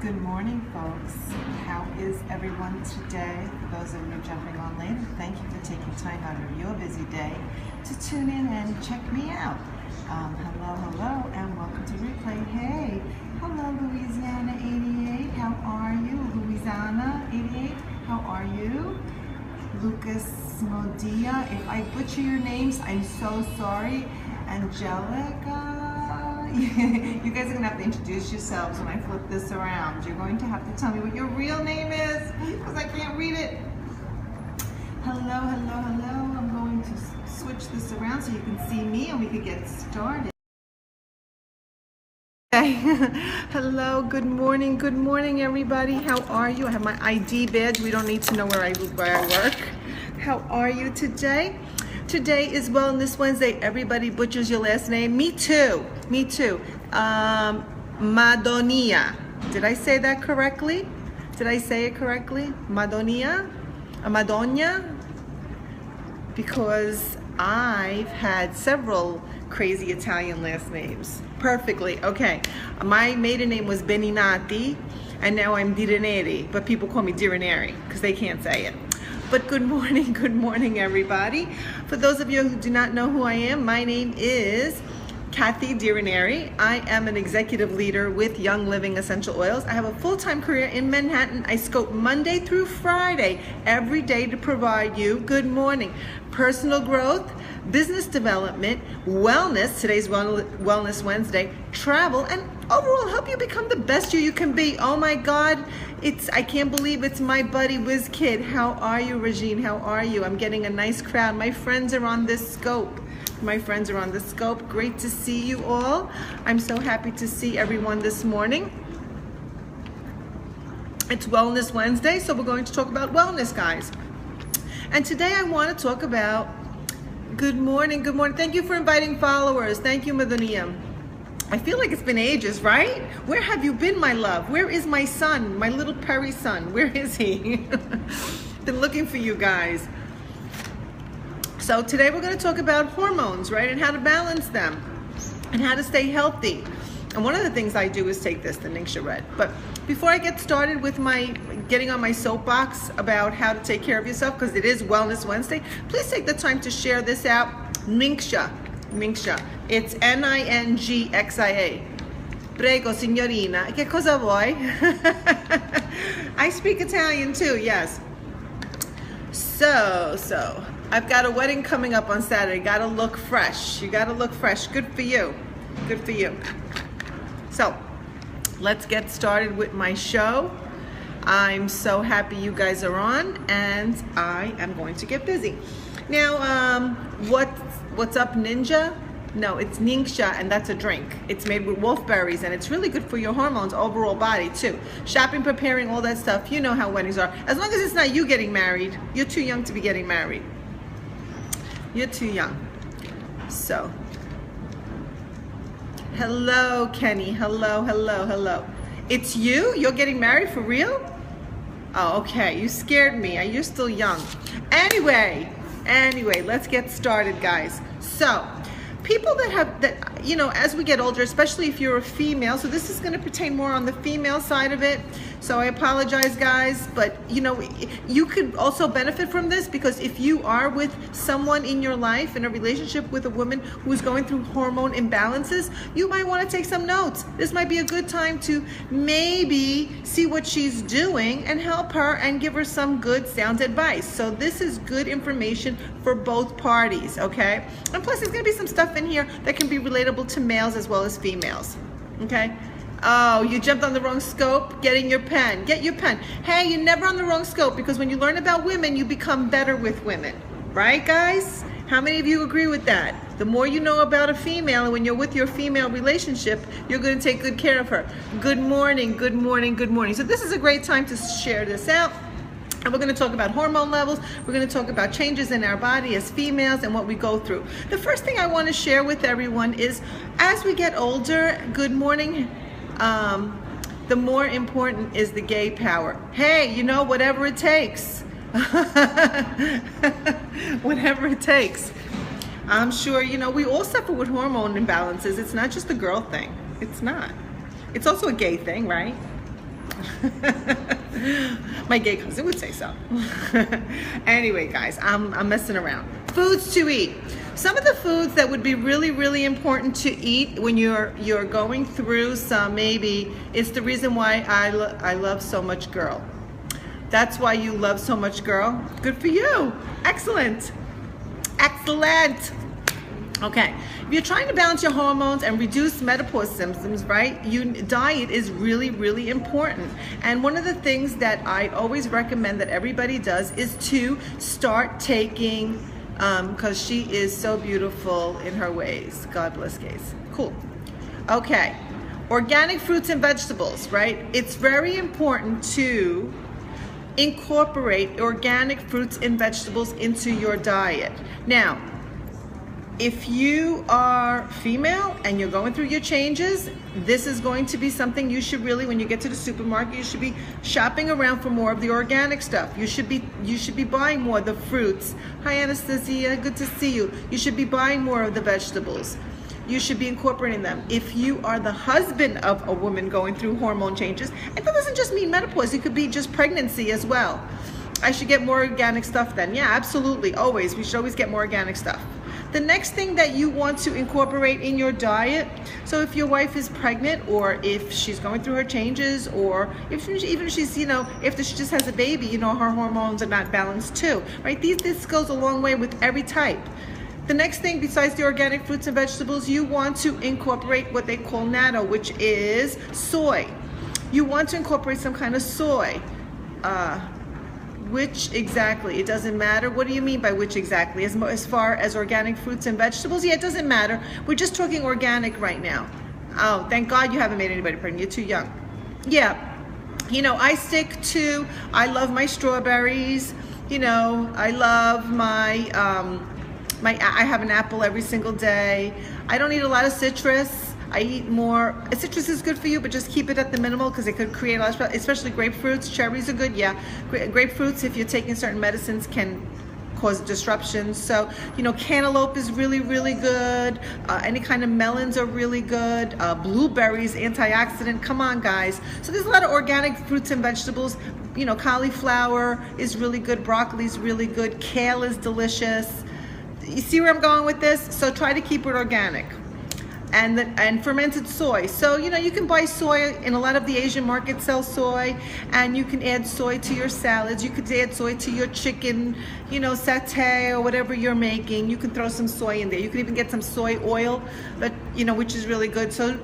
Good morning, folks. How is everyone today? For those of you jumping on later, thank you for taking time out of your busy day to tune in and check me out. Hello, and welcome to replay. Hey, hello, Louisiana 88. How are you? Louisiana 88, how are you? Lucas Modia. If I butcher your names, I'm so sorry. Angelica. You guys are going to have to introduce yourselves when I flip this around. You're going to have to tell me what your real name is because I can't read it. Hello. I'm going to switch this around so you can see me and we can get started. Hello, good morning everybody. How are you? I have my ID badge. We don't need to know where I work. How are you today? Today is Wellness Wednesday. Everybody butchers your last name. Me too. Madonia. Did I say that correctly? Did I say it correctly? Madonia? Madonia? Because I've had several crazy Italian last names. Perfectly. Okay. My maiden name was Beninati, and now I'm Dirineri, but people call me Dirineri because they can't say it. But good morning everybody. For those of you who do not know who I am, my name is Kathy Dirineri. I am an executive leader with Young Living Essential Oils. I have a full-time career in Manhattan. I scope Monday through Friday every day to provide you good morning personal growth, business development, wellness, today's Wellness Wednesday, travel, and overall help you become the best you can be. Oh my God, I can't believe it's my buddy Whiz Kid. How are you, Regine? How are you? I'm getting a nice crowd. My friends are on this scope. Great to see you all. I'm so happy to see everyone this morning. It's Wellness Wednesday, so we're going to talk about wellness, guys. And today I want to talk about good morning. Thank you for inviting followers. Thank you, Madonia. I feel like it's been ages, right? Where have you been, my love? Where is my son, my little Perry son? Where is he? Been looking for you guys. So today we're going to talk about hormones, right? And how to balance them and how to stay healthy. And one of the things I do is take this, the Ningxia Red. But before I get started with getting on my soapbox about how to take care of yourself, because it is Wellness Wednesday, please take the time to share this out. Ningxia. It's Ningxia. Prego, signorina. Che cosa vuoi? I speak Italian too, yes. So, I've got a wedding coming up on Saturday. Gotta look fresh. You gotta look fresh. Good for you. So, let's get started with my show. I'm so happy you guys are on, and I am going to get busy. Now, what's up, Ninja? No, it's Ningxia, and that's a drink. It's made with wolfberries, and it's really good for your hormones, overall body, too. Shopping, preparing, all that stuff. You know how weddings are. As long as it's not you getting married. You're too young to be getting married. You're too young. So, hello, Kenny. Hello. It's you? You're getting married for real? Oh, okay. You scared me. You're still young. Anyway, let's get started, guys. So, people that as we get older, especially if you're a female, so this is going to pertain more on the female side of it. So I apologize, guys, but you could also benefit from this, because if you are with someone in your life, in a relationship with a woman who's going through hormone imbalances, you might want to take some notes. This might be a good time to maybe see what she's doing and help her and give her some good sound advice. So this is good information for both parties, okay? And plus there's going to be some stuff in here that can be relatable to males as well as females, okay? Oh, you jumped on the wrong scope. Getting your pen. Get your pen. Hey, you're never on the wrong scope, because when you learn about women, you become better with women. Right, guys? How many of you agree with that? The more you know about a female, and when you're with your female relationship, you're going to take good care of her. Good morning. So this is a great time to share this out. And we're going to talk about hormone levels. We're going to talk about changes in our body as females and what we go through. The first thing I want to share with everyone is, as we get older, good morning, the more important is the gay power. Hey, whatever it takes. Whatever it takes. I'm sure, we all suffer with hormone imbalances. It's not just a girl thing. It's not. It's also a gay thing, right? My gay cousin would say so. Anyway, guys, I'm messing around. Foods to eat. Some of the foods that would be really, really important to eat when you're going through some, maybe it's the reason why I love so much girl. That's why you love so much girl. Good for you. Excellent. Excellent. Okay, if you're trying to balance your hormones and reduce menopause symptoms, right, diet is really, really important. And one of the things that I always recommend that everybody does is to start taking, because she is so beautiful in her ways. God bless Gaze. Cool. Okay, organic fruits and vegetables, right? It's very important to incorporate organic fruits and vegetables into your diet. Now, if you are female and you're going through your changes, this is going to be something you should really, when you get to the supermarket, you should be shopping around for more of the organic stuff. You should be buying more of the fruits. Hi Anastasia, good to see you. You should be buying more of the vegetables. You should be incorporating them. If you are the husband of a woman going through hormone changes, and that doesn't just mean menopause, it could be just pregnancy as well. I should get more organic stuff then. Yeah, absolutely, always. We should always get more organic stuff. The next thing that you want to incorporate in your diet, so if your wife is pregnant, or if she's going through her changes, or even if she's, if she just has a baby, her hormones are not balanced too, right? This goes a long way with every type. The next thing, besides the organic fruits and vegetables, you want to incorporate what they call natto, which is soy. You want to incorporate some kind of soy. Which exactly? It doesn't matter. What do you mean by which exactly? As far as organic fruits and vegetables? Yeah, it doesn't matter. We're just talking organic right now. Oh, thank God you haven't made anybody pregnant. You're too young. Yeah. I love my strawberries. I love my, I have an apple every single day. I don't eat a lot of citrus. I eat more. Citrus is good for you, but just keep it at the minimal because it could create a lot of, especially grapefruits. Cherries are good, yeah. Grapefruits, if you're taking certain medicines, can cause disruptions. So, cantaloupe is really, really good. Any kind of melons are really good. Blueberries, antioxidant. Come on, guys. So there's a lot of organic fruits and vegetables. Cauliflower is really good. Broccoli is really good. Kale is delicious. You see where I'm going with this? So try to keep it organic. And fermented soy. So, you can buy soy in a lot of the Asian markets sell soy, and you can add soy to your salads. You could add soy to your chicken, satay or whatever you're making. You can throw some soy in there. You can even get some soy oil, that, which is really good. So,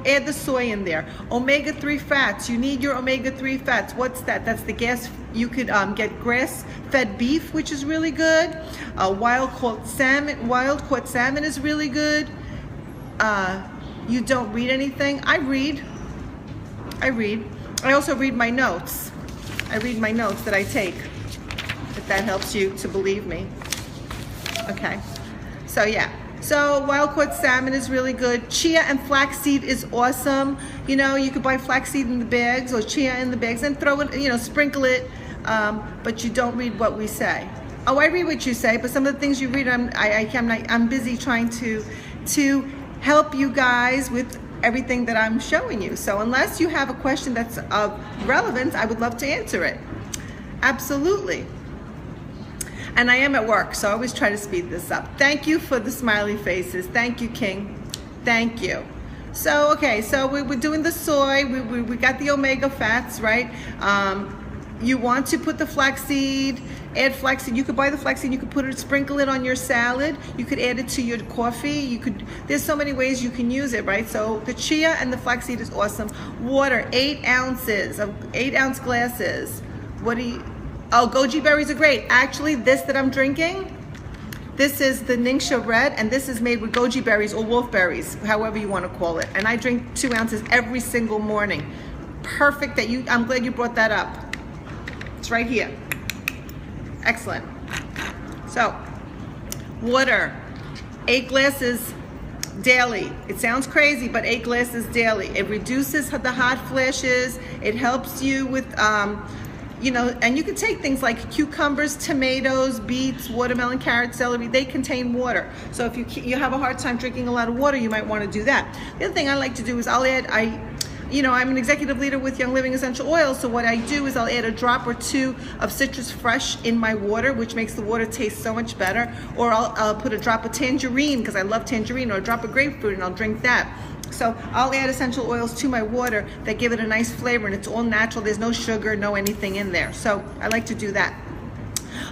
add the soy in there. Omega-3 fats. You need your omega-3 fats. What's that? That's the gas. You could get grass-fed beef, which is really good. Wild-caught salmon is really good. You don't read anything? I read. I also read my notes. I read my notes that I take, if that helps you to believe me. Okay, so yeah. So wild-caught salmon is really good. Chia and flaxseed is awesome. You could buy flaxseed in the bags or chia in the bags and throw it, sprinkle it, but you don't read what we say. Oh, I read what you say, but some of the things you read, I'm busy trying to help you guys with everything that I'm showing you. So unless you have a question that's of relevance, I would love to answer it. Absolutely. And I am at work, so I always try to speed this up. Thank you for the smiley faces. Thank you, King. Thank you. So, okay, so we're doing the soy. We got the omega fats, right? You want to put the flaxseed, add flaxseed. You could buy the flaxseed, you could sprinkle it on your salad. You could add it to your coffee. There's so many ways you can use it, right? So the chia and the flaxseed is awesome. Water, 8 ounces of 8-ounce glasses. Oh, goji berries are great. Actually, this that I'm drinking, this is the Ningxia Red, and this is made with goji berries or wolf berries, however you want to call it. And I drink 2 ounces every single morning. Perfect I'm glad you brought that up. It's right here. Excellent. So, water, 8 glasses daily. It sounds crazy, but 8 glasses daily. It reduces the hot flashes. It helps you with, and you can take things like cucumbers, tomatoes, beets, watermelon, carrot, celery. They contain water. So if you have a hard time drinking a lot of water, you might want to do that. The other thing I like to do is I'm an executive leader with Young Living Essential Oils, so what I do is I'll add a drop or two of citrus fresh in my water, which makes the water taste so much better. Or I'll put a drop of tangerine, because I love tangerine, or a drop of grapefruit, and I'll drink that. So I'll add essential oils to my water that give it a nice flavor, and it's all natural. There's no sugar, no anything in there. So I like to do that.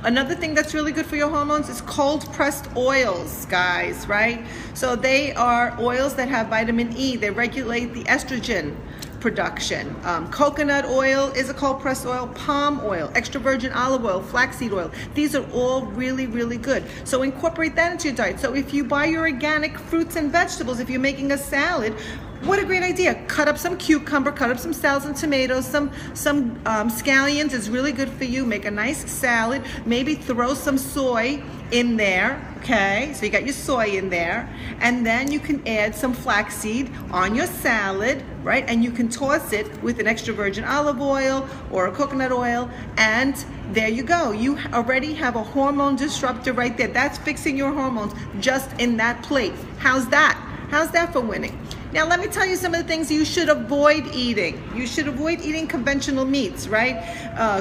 Another thing that's really good for your hormones is cold pressed oils, guys, right? So they are oils that have vitamin E. They regulate the estrogen production. Coconut oil is a cold pressed oil, palm oil, extra virgin olive oil, flaxseed oil. These are all really, really good. So incorporate that into your diet. So if you buy your organic fruits and vegetables, if you're making a salad, what a great idea. Cut up some cucumber, cut up some salads and tomatoes, some scallions is really good for you. Make a nice salad. Maybe throw some soy in there, okay? So you got your soy in there. And then you can add some flaxseed on your salad, right? And you can toss it with an extra virgin olive oil or a coconut oil, and there you go. You already have a hormone disruptor right there. That's fixing your hormones just in that plate. How's that? How's that for winning? Now let me tell you some of the things you should avoid eating. You should avoid eating conventional meats, right?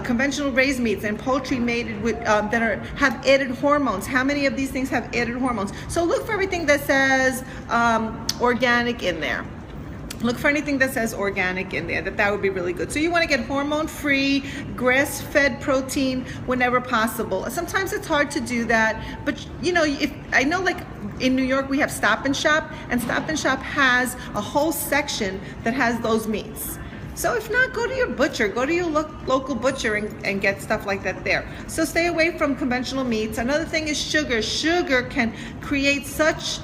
Conventional raised meats and poultry mated with have added hormones. How many of these things have added hormones? So look for everything that says organic in there. Look for anything that says organic in there. That would be really good. So you want to get hormone-free, grass-fed protein whenever possible. Sometimes it's hard to do that, but if I know, like in New York we have Stop and Shop, and Stop and Shop has a whole section that has those meats. So if not, go to your butcher, go to your local butcher and get stuff like that there. So stay away from conventional meats. Another thing is sugar. Sugar can create such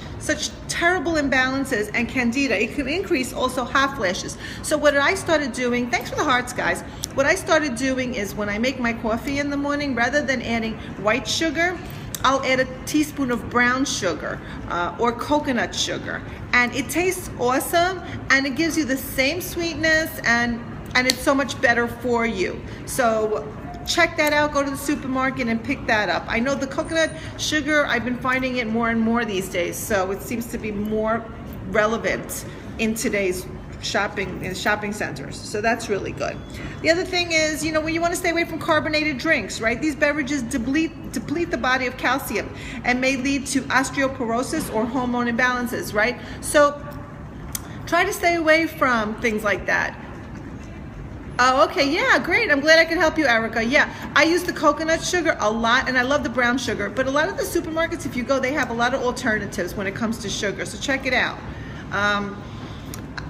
terrible imbalances and candida. It can increase also hot flashes. So what I started doing, thanks for the hearts, guys. What I started doing is when I make my coffee in the morning, rather than adding white sugar, I'll add a teaspoon of brown sugar or coconut sugar, and it tastes awesome, and it gives you the same sweetness, and it's so much better for you. So check that out. Go to the supermarket and pick that up. I know the coconut sugar, I've been finding it more and more these days, so it seems to be more relevant in today's shopping centers. So that's really good. The other thing is, when you want to stay away from carbonated drinks, right? These beverages deplete the body of calcium and may lead to osteoporosis or hormone imbalances, right? So try to stay away from things like that. Oh, okay, yeah, great. I'm glad I could help you, Erica. Yeah, I use the coconut sugar a lot, and I love the brown sugar, but a lot of the supermarkets, if you go, they have a lot of alternatives when it comes to sugar, so check it out.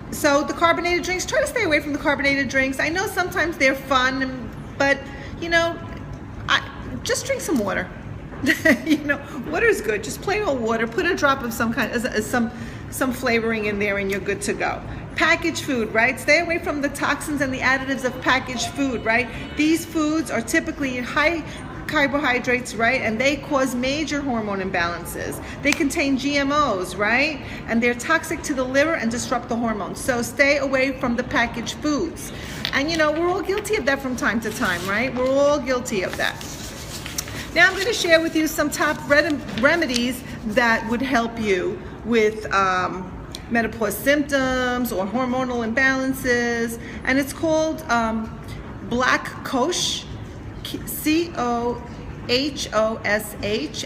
So the carbonated drinks, try to stay away from the carbonated drinks. I know sometimes they're fun, but just drink some water. Water is good. Just plain old water. Put a drop of some kind, some flavoring in there, and you're good to go. Packaged food, right? Stay away from the toxins and the additives of packaged food, right? These foods are typically high carbohydrates, right? And they cause major hormone imbalances. They contain GMOs, right? And they're toxic to the liver and disrupt the hormones. So stay away from the packaged foods. And we're all guilty of that from time to time, right? We're all guilty of that. Now I'm going to share with you some top remedies that would help you with menopause symptoms or hormonal imbalances. And it's called Black Kosh, COHOSH,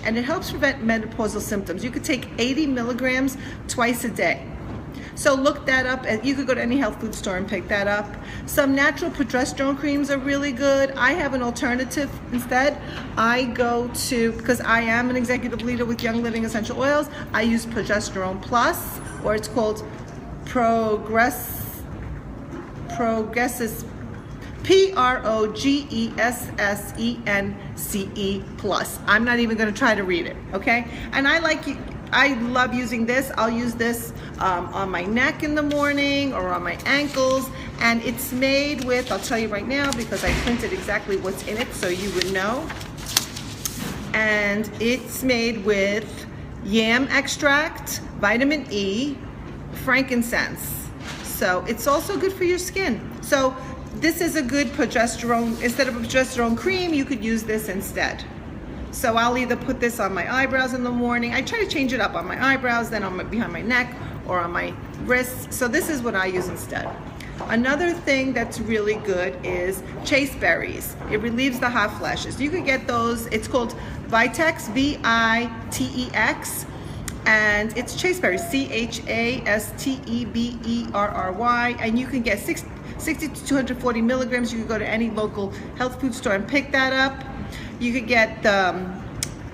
and it helps prevent menopausal symptoms. You could take 80 milligrams twice a day. So look that up, and you could go to any health food store and pick that up. Some natural progesterone creams are really good. I have an alternative instead. I go to, because I am an executive leader with Young Living Essential Oils, I use Progesterone Plus, or it's called Progresses PROGESSENCE Plus. I'm not even going to try to read it, okay? And I love using this. I'll use this on my neck in the morning or on my ankles, and it's made with, I'll tell you right now because I printed exactly what's in it so you would know. And it's made with yam extract, vitamin E, frankincense. So it's also good for your skin. So this is a good progesterone. Instead of a progesterone cream, you could use this instead. So I'll either put this on my eyebrows in the morning. I try to change it up on my eyebrows, then on behind my neck or on my wrists. So this is what I use instead. Another thing that's really good is chasteberries. It relieves the hot flashes. You can get those. It's called Vitex, V-I-T-E-X, and it's chasteberries, C-H-A-S-T-E-B-E-R-R-Y, and you can get 60 to 240 milligrams. You can go to any local health food store and pick that up. You could get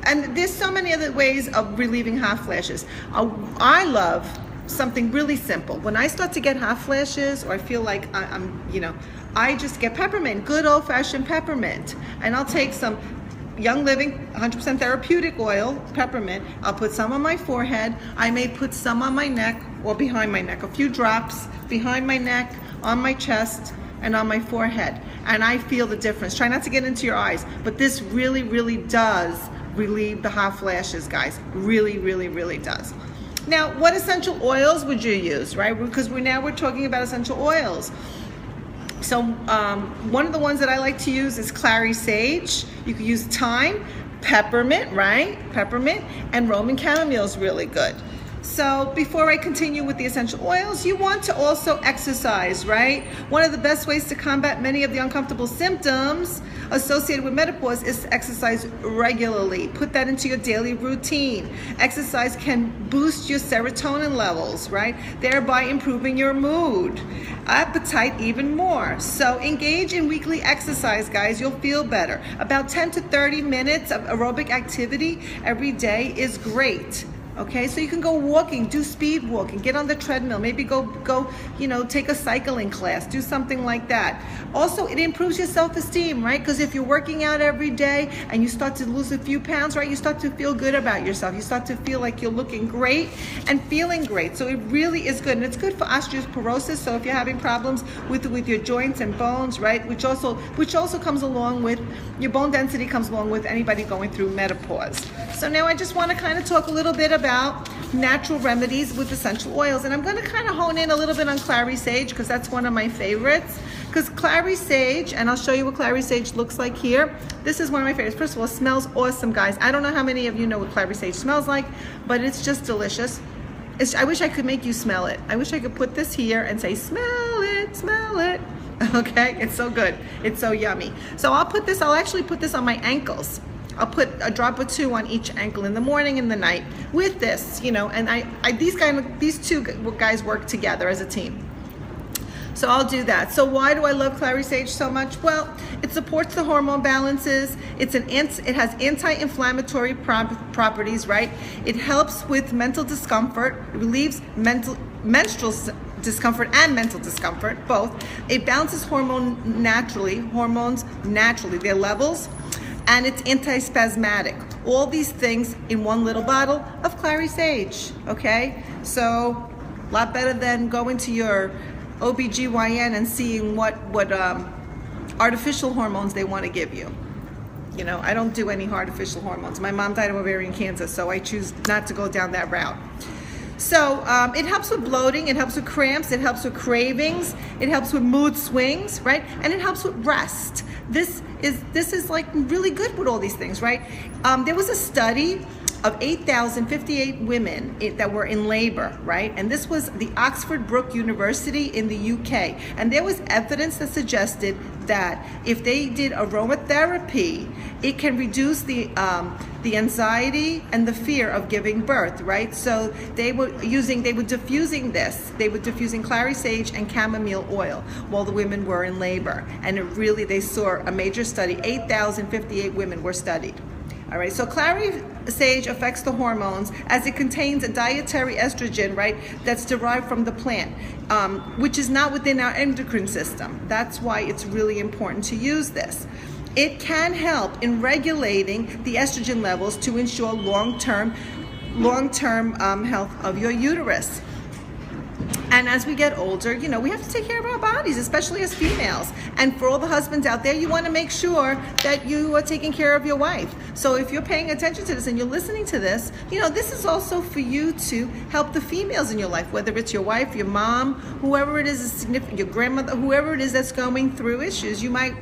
and there's so many other ways of relieving hot flashes. I love something really simple. When I start to get hot flashes, or I feel like I just get peppermint, good old-fashioned peppermint, and I'll take some Young Living 100% therapeutic oil, peppermint. I'll put some on my forehead. I may put some on my neck or behind my neck, a few drops behind my neck, on my chest, and on my forehead, and I feel the difference. Try not to get into your eyes, but this really, really does relieve the hot flashes, guys. Really, really, really does. Now, what essential oils would you use, right? Because we're talking about essential oils. So one of the ones that I like to use is clary sage. You could use thyme, peppermint, right? Peppermint, and Roman chamomile is really good. So before I continue with the essential oils, you want to also exercise, right? One of the best ways to combat many of the uncomfortable symptoms associated with menopause is to exercise regularly. Put that into your daily routine. Exercise can boost your serotonin levels, right? Thereby improving your mood, appetite even more. So engage in weekly exercise, guys. You'll feel better. About 10 to 30 minutes of aerobic activity every day is great. Okay, so you can go walking, do speed walking, get on the treadmill, maybe go, take a cycling class, do something like that. Also, it improves your self-esteem, right? Because if you're working out every day and you start to lose a few pounds, right, you start to feel good about yourself. You start to feel like you're looking great and feeling great. So it really is good, and it's good for osteoporosis. So if you're having problems with your joints and bones, right, which also comes along with your bone density, comes along with anybody going through menopause. So now I just want to kind of talk a little bit about natural remedies with essential oils, and I'm going to kind of hone in a little bit on clary sage because that's one of my favorites. Because clary sage, and I'll show you what clary sage looks like here. This is one of my favorites. First of all, it smells awesome, guys. I don't know how many of you know what clary sage smells like, but it's just delicious. I wish I could make you smell it. I wish I could put this here and say, smell it, smell it. Okay, it's so good. It's so yummy. So I'll actually put this on my ankles. I'll put a drop or two on each ankle in the morning and the night with this, and these two guys work together as a team. So I'll do that. So why do I love clary sage so much? Well, it supports the hormone balances. It has anti-inflammatory properties, right? It helps with mental discomfort. It relieves menstrual discomfort and mental discomfort, both. It balances hormones naturally, their levels, and it's anti-spasmodic. All these things in one little bottle of clary sage, okay? So a lot better than going to your OBGYN and seeing what artificial hormones they want to give you. I don't do any artificial hormones. My mom died of ovarian cancer, so I choose not to go down that route. So it helps with bloating, it helps with cramps, it helps with cravings, it helps with mood swings, right? And it helps with rest. This is like really good with all these things, right? There was a study of 8,058 women that were in labor, right? And this was the Oxford Brook University in the UK. And there was evidence that suggested that if they did aromatherapy, it can reduce the anxiety and the fear of giving birth, right? So they were diffusing clary sage and chamomile oil while the women were in labor. And they saw a major study. 8,058 women were studied. All right, so clary sage affects the hormones as it contains a dietary estrogen, right, that's derived from the plant, which is not within our endocrine system. That's why it's really important to use this. It can help in regulating the estrogen levels to ensure long-term health of your uterus. And as we get older, we have to take care of our bodies, especially as females. And for all the husbands out there, you want to make sure that you are taking care of your wife. So if you're paying attention to this and you're listening to this, this is also for you to help the females in your life, whether it's your wife, your mom, whoever it is, your grandmother, whoever it is that's going through issues. You might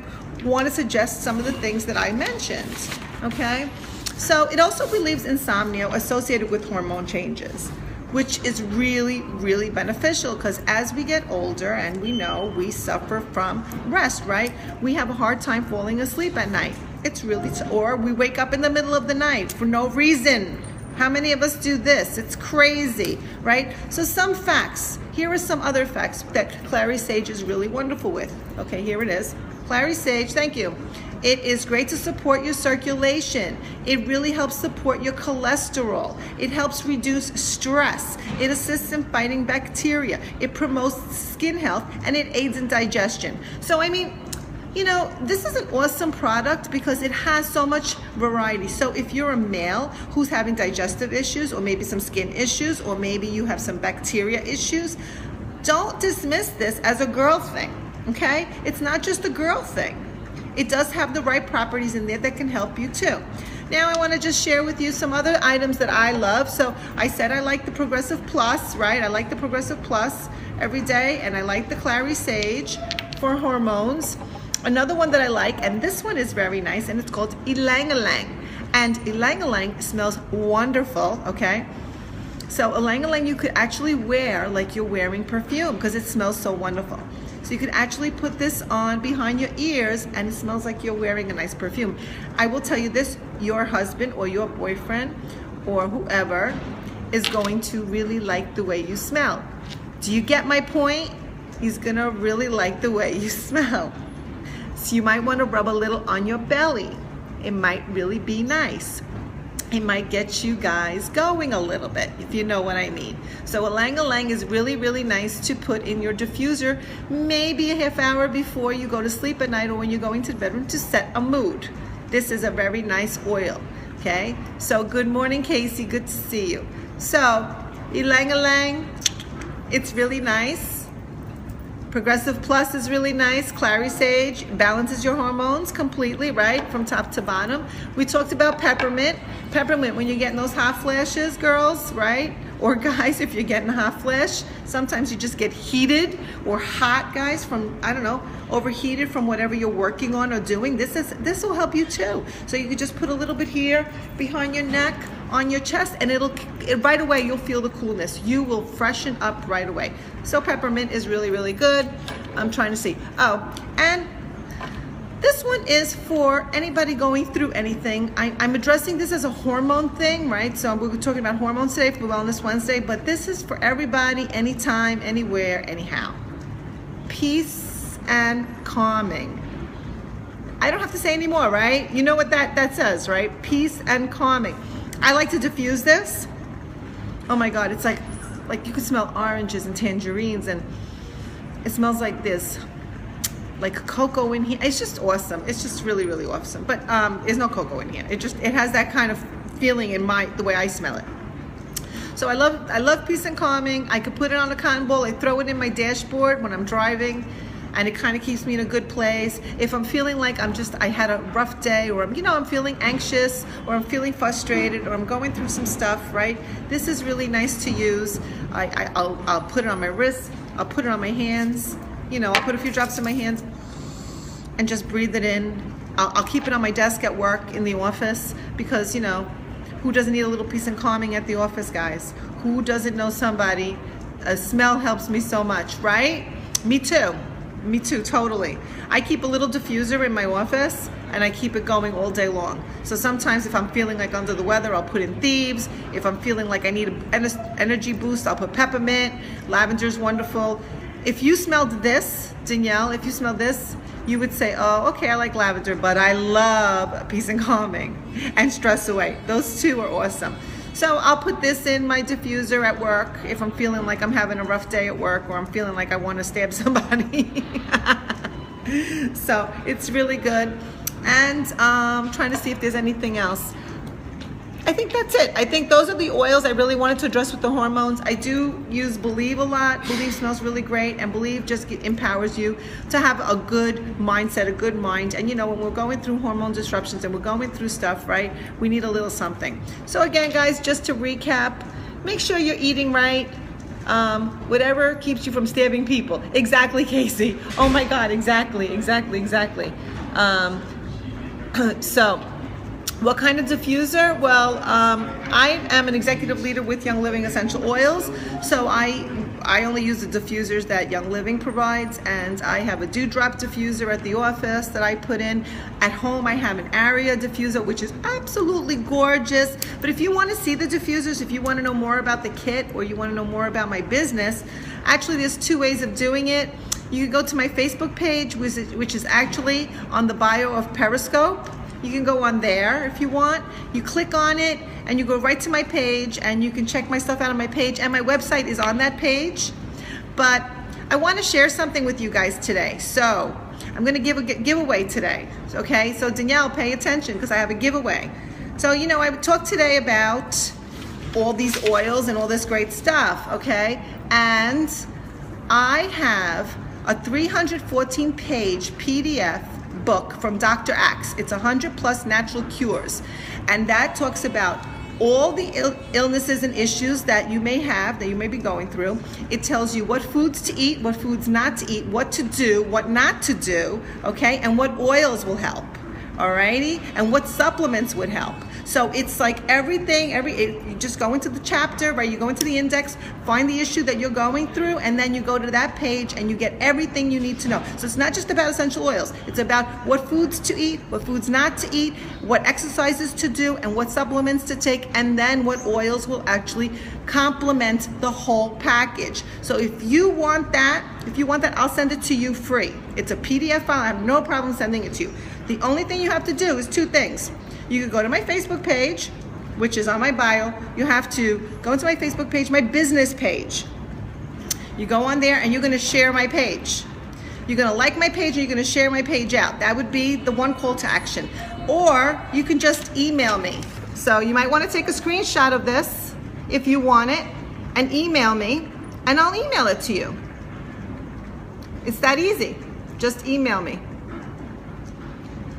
want to suggest some of the things that I mentioned, okay? So it also relieves insomnia associated with hormone changes. which is really, really beneficial because as we get older, and we know we suffer from rest, right? We have a hard time falling asleep at night. It's really, or we wake up in the middle of the night for no reason. How many of us do this? It's crazy, right? So some facts. Here are some other facts that clary sage is really wonderful with. Okay, here it is. Clary sage, thank you. It is great to support your circulation. It really helps support your cholesterol. It helps reduce stress. It assists in fighting bacteria. It promotes skin health, and it aids in digestion. So, I mean, you know, this is an awesome product because it has so much variety. So if you're a male who's having digestive issues, or maybe some skin issues, or maybe you have some bacteria issues, don't dismiss this as a girl thing, okay? It's not just a girl thing. It does have the right properties in there that can help you too. Now I want to just share with you some other items that I love. So I said I like the Progressive Plus, right? I like the Progressive Plus every day, and I like the Clary Sage for hormones. Another one that I like, and this one is very nice, and it's called Ylang-Ylang. And Ylang-Ylang smells wonderful, okay? So Ylang-Ylang you could actually wear like you're wearing perfume because it smells so wonderful. So you could actually put this on behind your ears and it smells like you're wearing a nice perfume. I will tell you this, your husband or your boyfriend or whoever is going to really like the way you smell. Do you get my point? He's gonna really like the way you smell. So you might want to rub a little on your belly. It might really be nice. It might get you guys going a little bit, if you know what I mean. So Ylang-Ylang is really, really nice to put in your diffuser, maybe a half hour before you go to sleep at night or when you're going to the bedroom to set a mood. This is a very nice oil, okay? So good morning, Casey, good to see you. So Ylang-Ylang, it's really nice. Progressive Plus is really nice. Clary Sage balances your hormones completely, right? From top to bottom. We talked about peppermint. Peppermint, when you're getting those hot flashes, girls, right? Or guys, if you're getting a hot flash, sometimes you just get heated or hot, guys, from, I don't know, overheated from whatever you're working on or doing. This will help you too. So you can just put a little bit here behind your neck, on your chest, and right away you'll feel the coolness. You will freshen up right away. So peppermint is really, really good. I'm trying to see. Oh, and this one is for anybody going through anything. I'm addressing this as a hormone thing, right? So we're talking about hormones today for Wellness Wednesday, but this is for everybody, anytime, anywhere, anyhow. Peace and calming. I don't have to say any more, right? You know what that says, right? Peace and calming. I like to diffuse this. Oh my God, it's like you can smell oranges and tangerines, and it smells like this, like cocoa in here. It's just awesome. It's just really, really awesome. But there's no cocoa in here. It has that kind of feeling in the way I smell it. So I love peace and calming. I could put it on a cotton ball. I throw it in my dashboard when I'm driving, and it kind of keeps me in a good place. If I'm feeling like I had a rough day, or I'm feeling anxious, or I'm feeling frustrated, or I'm going through some stuff, right? This is really nice to use. I'll put it on my wrists. I'll put it on my hands. I'll put a few drops in my hands and just breathe it in. I'll keep it on my desk at work in the office because, who doesn't need a little peace and calming at the office, guys? Who doesn't know somebody? A smell helps me so much, right? Me too. Me too, totally. I keep a little diffuser in my office and I keep it going all day long. So sometimes if I'm feeling like under the weather, I'll put in thieves. If I'm feeling like I need an energy boost, I'll put peppermint. Lavender's wonderful. If you smelled this, Danielle, if you smelled this, you would say, oh, okay, I like lavender, but I love peace and calming and stress away. Those two are awesome. So I'll put this in my diffuser at work if I'm feeling like I'm having a rough day at work, or I'm feeling like I want to stab somebody. So it's really good. And trying to see if there's anything else. I think that's it. I think those are the oils I really wanted to address with the hormones. I do use Believe a lot. Believe smells really great, and Believe just empowers you to have a good mindset, a good mind. And when we're going through hormone disruptions and we're going through stuff, right, we need a little something. So again, guys, just to recap, make sure you're eating right. Whatever keeps you from stabbing people. Exactly, Casey. Oh my God, exactly. So What kind of diffuser? Well, I am an executive leader with Young Living Essential Oils, so I only use the diffusers that Young Living provides, and I have a dewdrop diffuser at the office that I put in. At home, I have an area diffuser, which is absolutely gorgeous. But if you want to see the diffusers, if you want to know more about the kit, or you want to know more about my business, actually there's two ways of doing it. You can go to my Facebook page, which is actually on the bio of Periscope. You can go on there if you want. You click on it and you go right to my page, and you can check my stuff out on my page, and my website is on that page. But I want to share something with you guys today. So I'm going to give a giveaway today. Okay, so Danielle, pay attention because I have a giveaway. So I talked today about all these oils and all this great stuff, okay? And I have a 314-page PDF book from Dr. Axe. It's 100+ natural cures, and that talks about all the illnesses and issues that you may have, that you may be going through. It tells you what foods to eat, what foods not to eat, what to do, what not to do, okay, and what oils will help, alrighty, and what supplements would help. So it's like everything, you just go into the chapter, right? You go into the index, find the issue that you're going through, and then you go to that page and you get everything you need to know. So it's not just about essential oils. It's about what foods to eat, what foods not to eat, what exercises to do, and what supplements to take, and then what oils will actually complement the whole package. So if you want that, I'll send it to you free. It's a PDF file. I have no problem sending it to you. The only thing you have to do is two things. You can go to my Facebook page, which is on my bio. You have to go into my Facebook page, my business page. You go on there and you're gonna share my page. You're gonna like my page and you're gonna share my page out. That would be the one call to action. Or you can just email me. So you might wanna take a screenshot of this if you want it and email me, and I'll email it to you. It's that easy. Just email me.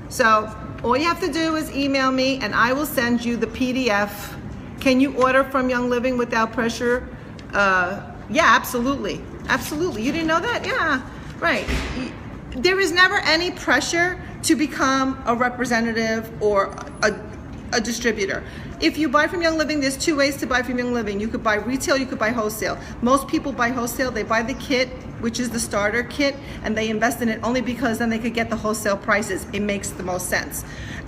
So all you have to do is email me and I will send you the PDF. Can you order from Young Living without pressure? Yeah, absolutely. Absolutely. You didn't know that? Yeah, right. There is never any pressure to become a representative or a distributor. If you buy from Young Living, there's two ways to buy from Young Living. You could buy retail, you could buy wholesale. Most people buy wholesale. They buy the kit, which is the starter kit, and they invest in it only because then they could get the wholesale prices. It makes the most sense.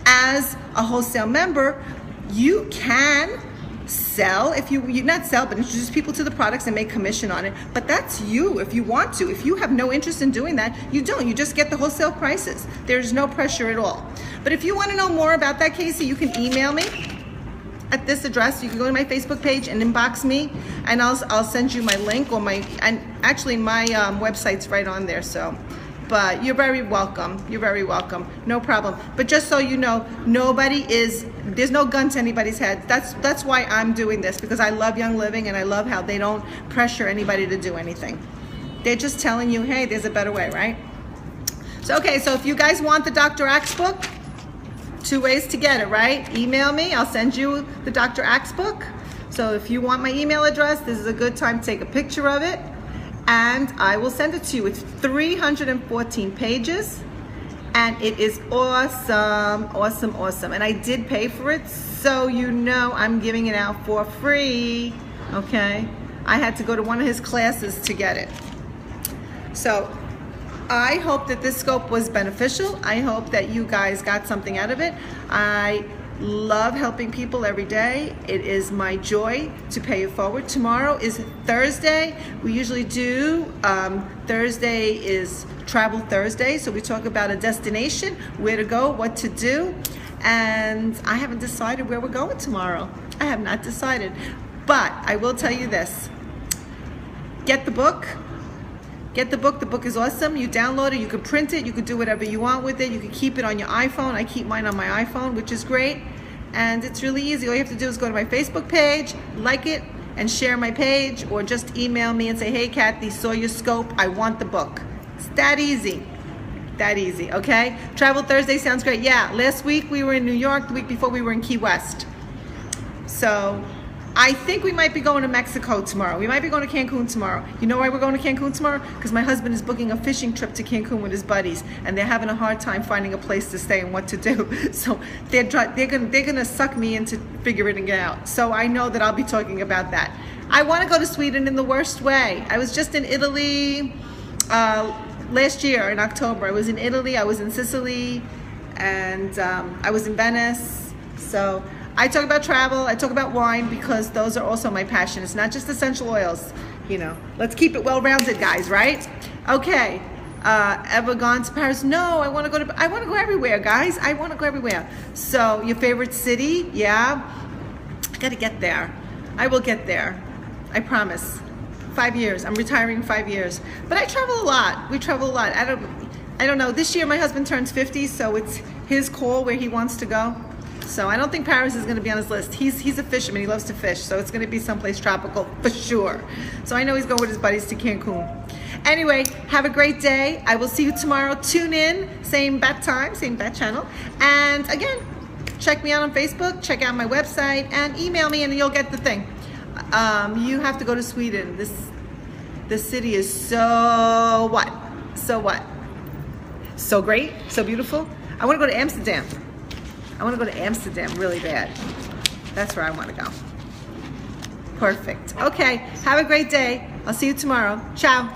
As a wholesale member, you can sell, if you not sell, but introduce people to the products and make commission on it. But that's you if you want to. If you have no interest in doing that, you don't. You just get the wholesale prices. There's no pressure at all. But if you want to know more about that, Casey, you can email me at this address. You can go to my Facebook page and inbox me, and I'll send you my link, or and actually my website's right on there. So, but you're very welcome. You're very welcome. No problem. But just so you know, there's no gun to anybody's head. That's why I'm doing this, because I love Young Living and I love how they don't pressure anybody to do anything. They're just telling you, hey, there's a better way, right? So okay, so if you guys want the Dr. Axe book, two ways to get it, right? Email me, I'll send you the Dr. Axe book. So if you want my email address, this is a good time to take a picture of it, and I will send it to you. It's 314 pages, and it is awesome, awesome, awesome. And I did pay for it, so you know I'm giving it out for free, okay? I had to go to one of his classes to get it. So I hope that this scope was beneficial. I hope that you guys got something out of it. I love helping people every day. It is my joy to pay it forward. Tomorrow is Thursday. We usually do, Thursday is Travel Thursday. So we talk about a destination, where to go, what to do. And I haven't decided where we're going tomorrow. I have not decided. But I will tell you this. Get the book. Get the book. The book is awesome. You download it, you can print it, you can do whatever you want with it. You can keep it on your iPhone. I keep mine on my iPhone, which is great. And it's really easy. All you have to do is go to my Facebook page, like it, and share my page, or just email me and say, hey, Kathy, saw your scope. I want the book. It's that easy. That easy, okay? Travel Thursday sounds great. Yeah, last week we were in New York. The week before we were in Key West. So I think we might be going to Mexico tomorrow. We might be going to Cancun tomorrow. You know why we're going to Cancun tomorrow? Because my husband is booking a fishing trip to Cancun with his buddies, and they're having a hard time finding a place to stay and what to do. So they're gonna suck me into figuring it out. So I know that I'll be talking about that. I want to go to Sweden in the worst way. I was just in Italy last year in October. I was in Italy, I was in Sicily, and I was in Venice. So I talk about travel, I talk about wine, because those are also my passion. It's not just essential oils, you know. Let's keep it well-rounded, guys, right? Okay, ever gone to Paris? No, I want to go everywhere, guys. I want to go everywhere. So, your favorite city? Yeah, I gotta get there. I will get there, I promise. 5 years, I'm retiring in 5 years. But I travel a lot, we travel a lot. I don't know, this year my husband turns 50, so it's his call where he wants to go. So I don't think Paris is going to be on his list. He's a fisherman. He loves to fish. So it's going to be someplace tropical for sure. So I know he's going with his buddies to Cancun. Anyway, have a great day. I will see you tomorrow. Tune in. Same bat time, same bat channel. And again, check me out on Facebook. Check out my website. And email me and you'll get the thing. You have to go to Sweden. This city is so what? So what? So great? So beautiful? I want to go to Amsterdam. I want to go to Amsterdam really bad. That's where I want to go. Perfect. Okay, have a great day. I'll see you tomorrow. Ciao.